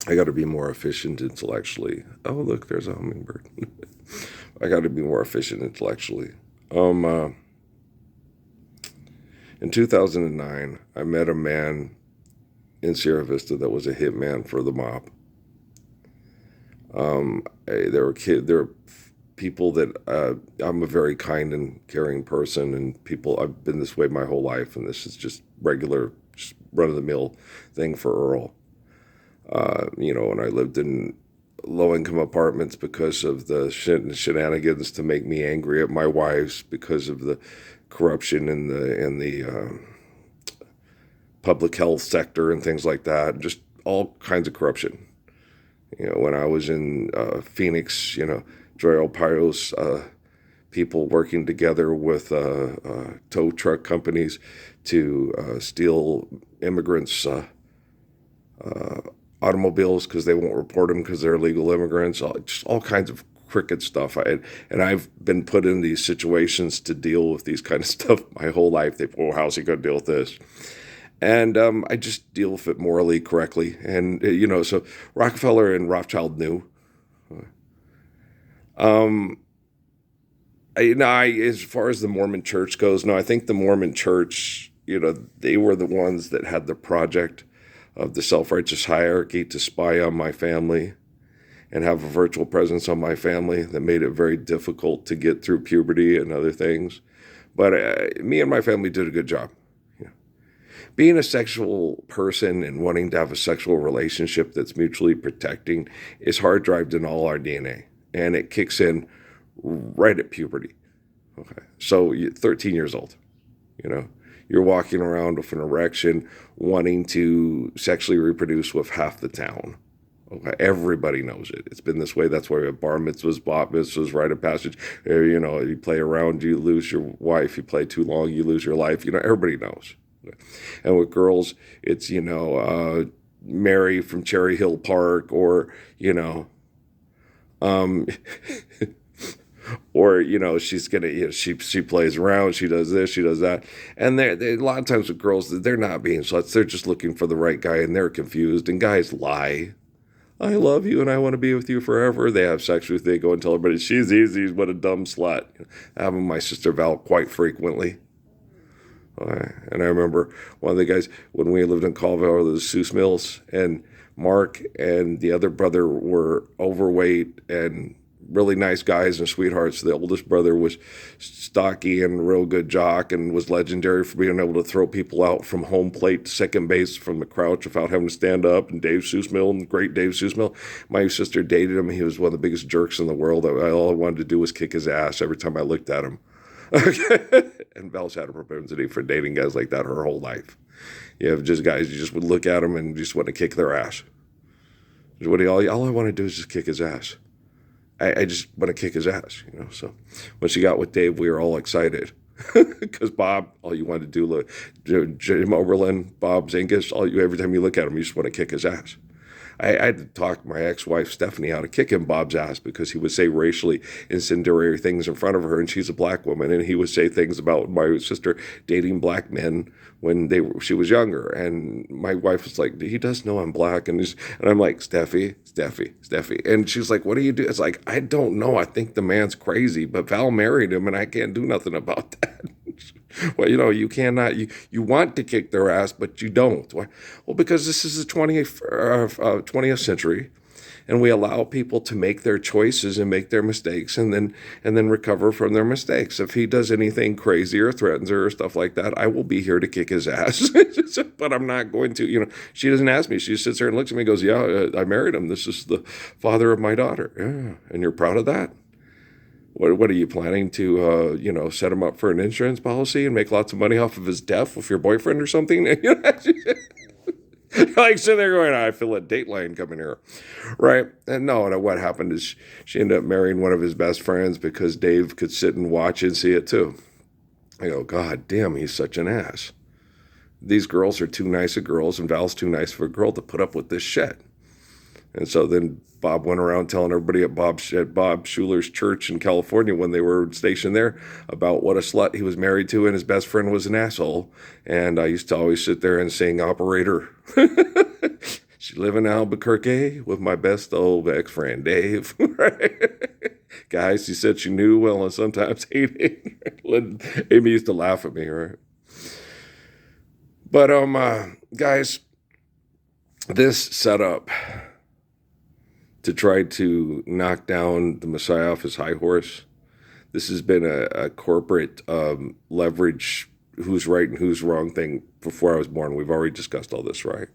I got to be more efficient intellectually. Oh, look, there's a hummingbird. I got to be more efficient intellectually. Um, uh, in 2009, I met a man in Sierra Vista that was a hitman for the mob. There were people that I'm a very kind and caring person, and people I've been this way my whole life, and this is just regular, just run of the mill thing for Earl. And I lived in low income apartments because of the shenanigans to make me angry at my wives because of the corruption in the public health sector and things like that, just all kinds of corruption. When I was in Phoenix, Joy Arpaio's people working together with tow truck companies to steal immigrants' automobiles because they won't report them because they're illegal immigrants. Just all kinds of crooked stuff. And I've been put in these situations to deal with these kind of stuff my whole life. How's he going to deal with this? And I just deal with it morally correctly. And, so Rockefeller and Rothschild knew. Um, as far as the Mormon church goes, no, I think the Mormon church, they were the ones that had the project of the self-righteous hierarchy to spy on my family and have a virtual presence on my family that made it very difficult to get through puberty and other things. But me and my family did a good job. Being a sexual person and wanting to have a sexual relationship that's mutually protecting is hard drived in all our DNA. And it kicks in right at puberty. Okay. So you're 13 years old, you're walking around with an erection, wanting to sexually reproduce with half the town. Okay, everybody knows it. It's been this way. That's why we have bar mitzvahs, bat mitzvahs, rite of passage. You play around, you lose your wife. You play too long, you lose your life. Everybody knows. And with girls, it's, Mary from Cherry Hill Park, or, um, or, she's going to, she plays around, she does this, she does that. And a lot of times with girls, they're not being sluts. They're just looking for the right guy, and they're confused. And guys lie. I love you and I want to be with you forever. They have sex with you. They go and tell everybody, she's easy, what a dumb slut. I have my sister Val quite frequently. And I remember one of the guys, when we lived in Colville, the Seuss Mills, and Mark and the other brother were overweight and really nice guys and sweethearts. The oldest brother was stocky and a real good jock and was legendary for being able to throw people out from home plate to second base from the crouch without having to stand up. And Dave Seussmill, and the great Dave Seussmill. My sister dated him. He was one of the biggest jerks in the world. All I wanted to do was kick his ass every time I looked at him. And Belle's had a propensity for dating guys like that her whole life. You have just guys, you just would look at them and just want to kick their ass. All I want to do is just kick his ass. I just want to kick his ass, So when she got with Dave, we were all excited. Because Bob, all you wanted to do, Jim Oberlin, Bob Zinkus, every time you look at him, you just want to kick his ass. I had to talk my ex-wife Stephanie how to kick him Bob's ass because he would say racially incendiary things in front of her, and she's a black woman, and he would say things about my sister dating black men when she was younger, and my wife was like, he does know I'm black, and I'm like, Steffi, and she's like, what do you do? It's like, I don't know, I think the man's crazy, but Val married him, and I can't do nothing about that. Well, you cannot, you want to kick their ass, but you don't. Why? Well, because this is the 20th century, and we allow people to make their choices and make their mistakes and then recover from their mistakes. If he does anything crazy or threatens her or stuff like that, I will be here to kick his ass. But I'm not going to, she doesn't ask me. She sits there and looks at me and goes, yeah, I married him. This is the father of my daughter. Yeah. And you're proud of that? What are you planning to, set him up for an insurance policy and make lots of money off of his death with your boyfriend or something? Like sitting there going, I feel a Dateline coming here, right? And no, what happened is she ended up marrying one of his best friends because Dave could sit and watch and see it too. I go, God damn, he's such an ass. These girls are too nice of girls, and Val's too nice for a girl to put up with this shit. And so then Bob went around telling everybody at Bob Schuler's church in California when they were stationed there about what a slut he was married to, and his best friend was an asshole. And I used to always sit there and sing operator. She live in Albuquerque with my best old ex-friend, Dave. Right? Guys, she said she knew well and sometimes hated. Amy used to laugh at me, right? But, guys, this setup to try to knock down the Messiah off his high horse, this has been a corporate leverage, who's right and who's wrong thing before I was born. We've already discussed all this, right?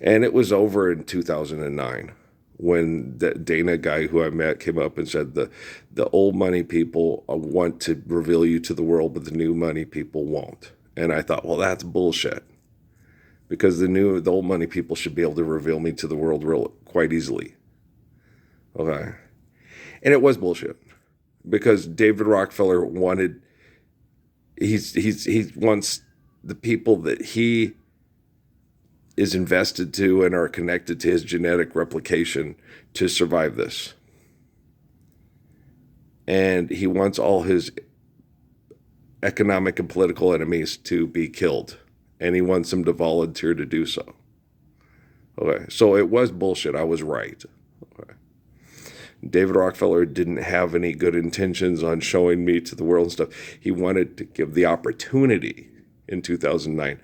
And it was over in 2009 when the Dana guy who I met came up and said the old money people want to reveal you to the world, but the new money people won't. And I thought, well, that's bullshit. Because the old money people should be able to reveal me to the world quite easily. Okay. And it was bullshit. Because David Rockefeller he wants the people that he is invested to and are connected to his genetic replication to survive this. And he wants all his economic and political enemies to be killed. And he wants them to volunteer to do so. Okay, so it was bullshit. I was right. Okay. David Rockefeller didn't have any good intentions on showing me to the world and stuff. He wanted to give the opportunity in 2009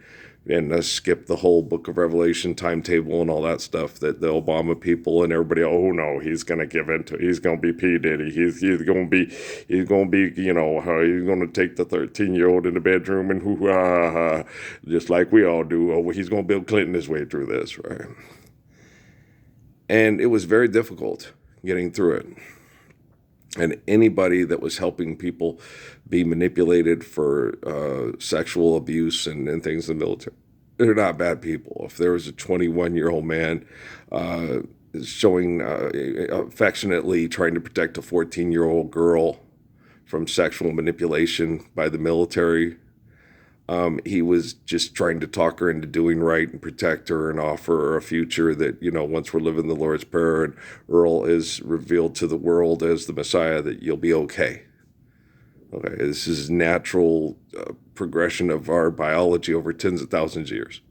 and skip the whole Book of Revelation timetable and all that stuff that the Obama people and everybody, oh no, he's going to give into it. He's going to be P. Diddy. He's going to be, he's going to take the 13-year-old in the bedroom and hoo-ha, just like we all do. Oh, he's going to Bill Clinton his way through this, right? And it was very difficult getting through it. And anybody that was helping people be manipulated for sexual abuse and things in the military, they're not bad people. If there was a 21-year-old man showing affectionately trying to protect a 14-year-old girl from sexual manipulation by the military, he was just trying to talk her into doing right and protect her and offer her a future that, once we're living the Lord's Prayer and Earl is revealed to the world as the Messiah, that you'll be okay. Okay, this is natural progression of our biology over tens of thousands of years.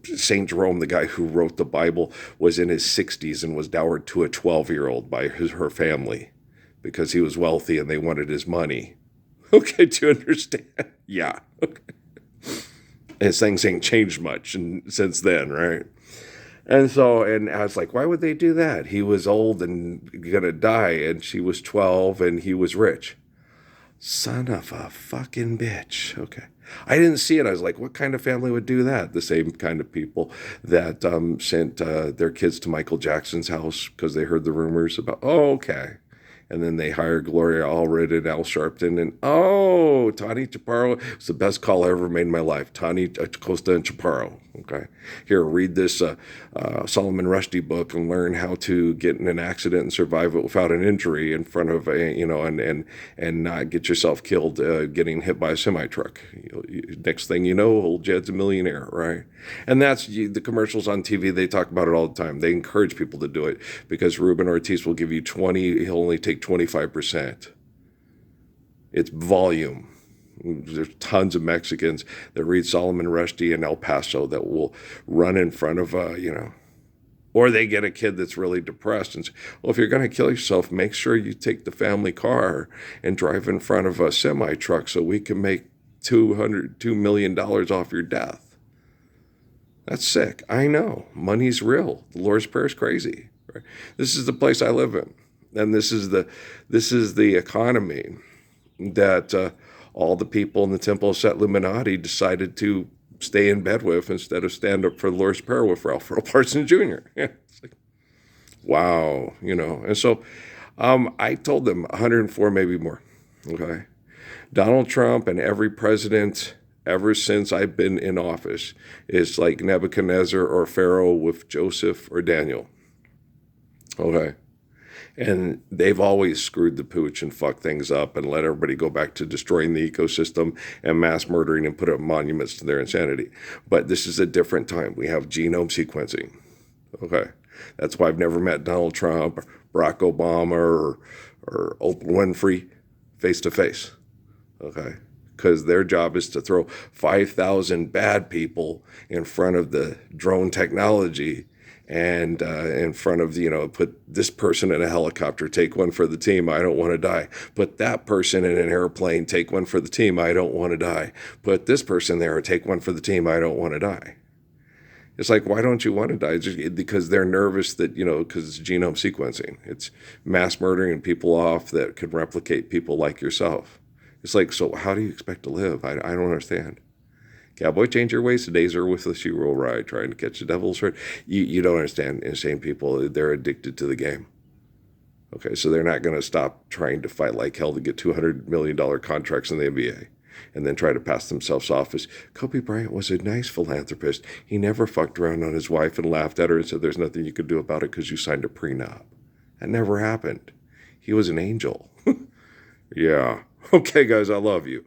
St. Jerome, the guy who wrote the Bible, was in his 60s and was dowered to a 12-year-old by her family because he was wealthy and they wanted his money. Okay, do you understand? Yeah. Okay. His things ain't changed much since then, right? And I was like, why would they do that? He was old and gonna die, and she was 12, and he was rich. Son of a fucking bitch. Okay. I didn't see it. I was like, what kind of family would do that? The same kind of people that sent their kids to Michael Jackson's house because they heard the rumors about, oh, okay. And then they hired Gloria Allred and Al Sharpton. And, Tani Chaparro. It's the best call I ever made in my life. Tani Costa and Chaparro. Okay. Here, read this Solomon Rushdie book and learn how to get in an accident and survive it without an injury in front of, and not get yourself killed getting hit by a semi-truck. Next thing you know, old Jed's a millionaire, right? And that's the commercials on TV. They talk about it all the time. They encourage people to do it because Ruben Ortiz will give you 20. He'll only take 25%. It's volume. There's tons of Mexicans that read Solomon Rushdie in El Paso that will run in front of, or they get a kid that's really depressed and say, well, if you're going to kill yourself, make sure you take the family car and drive in front of a semi-truck so we can make $2 million off your death. That's sick. I know. Money's real. The Lord's Prayer is crazy. Right? This is the place I live in. And this is the economy that all the people in the Temple of Set Illuminati decided to stay in bed with instead of stand up for the Lord's Prayer with Ralph Earl Parsons Jr. Yeah, it's like, wow, And so I told them 104, maybe more. Okay. Donald Trump and every president ever since I've been in office is like Nebuchadnezzar or Pharaoh with Joseph or Daniel. Okay. And they've always screwed the pooch and fucked things up and let everybody go back to destroying the ecosystem and mass murdering and put up monuments to their insanity. But this is a different time. We have genome sequencing. Okay. That's why I've never met Donald Trump or Barack Obama or Oprah Winfrey face to face. Okay. because their job is to throw 5,000 bad people in front of the drone technology and in front of, put this person in a helicopter, take one for the team, I don't want to die. Put that person in an airplane, take one for the team, I don't want to die. Put this person there, take one for the team, I don't want to die. It's like, why don't you want to die? Just because they're nervous that, because it's genome sequencing. It's mass murdering people off that could replicate people like yourself. It's like, so how do you expect to live? I don't understand. Cowboy, change your ways. Today's are with the she will ride, trying to catch the devil's herd. You don't understand. Insane people, they're addicted to the game. Okay, so they're not going to stop trying to fight like hell to get $200 million contracts in the NBA and then try to pass themselves off as Kobe Bryant was a nice philanthropist. He never fucked around on his wife and laughed at her and said there's nothing you could do about it because you signed a prenup. That never happened. He was an angel. Yeah. Okay, guys, I love you.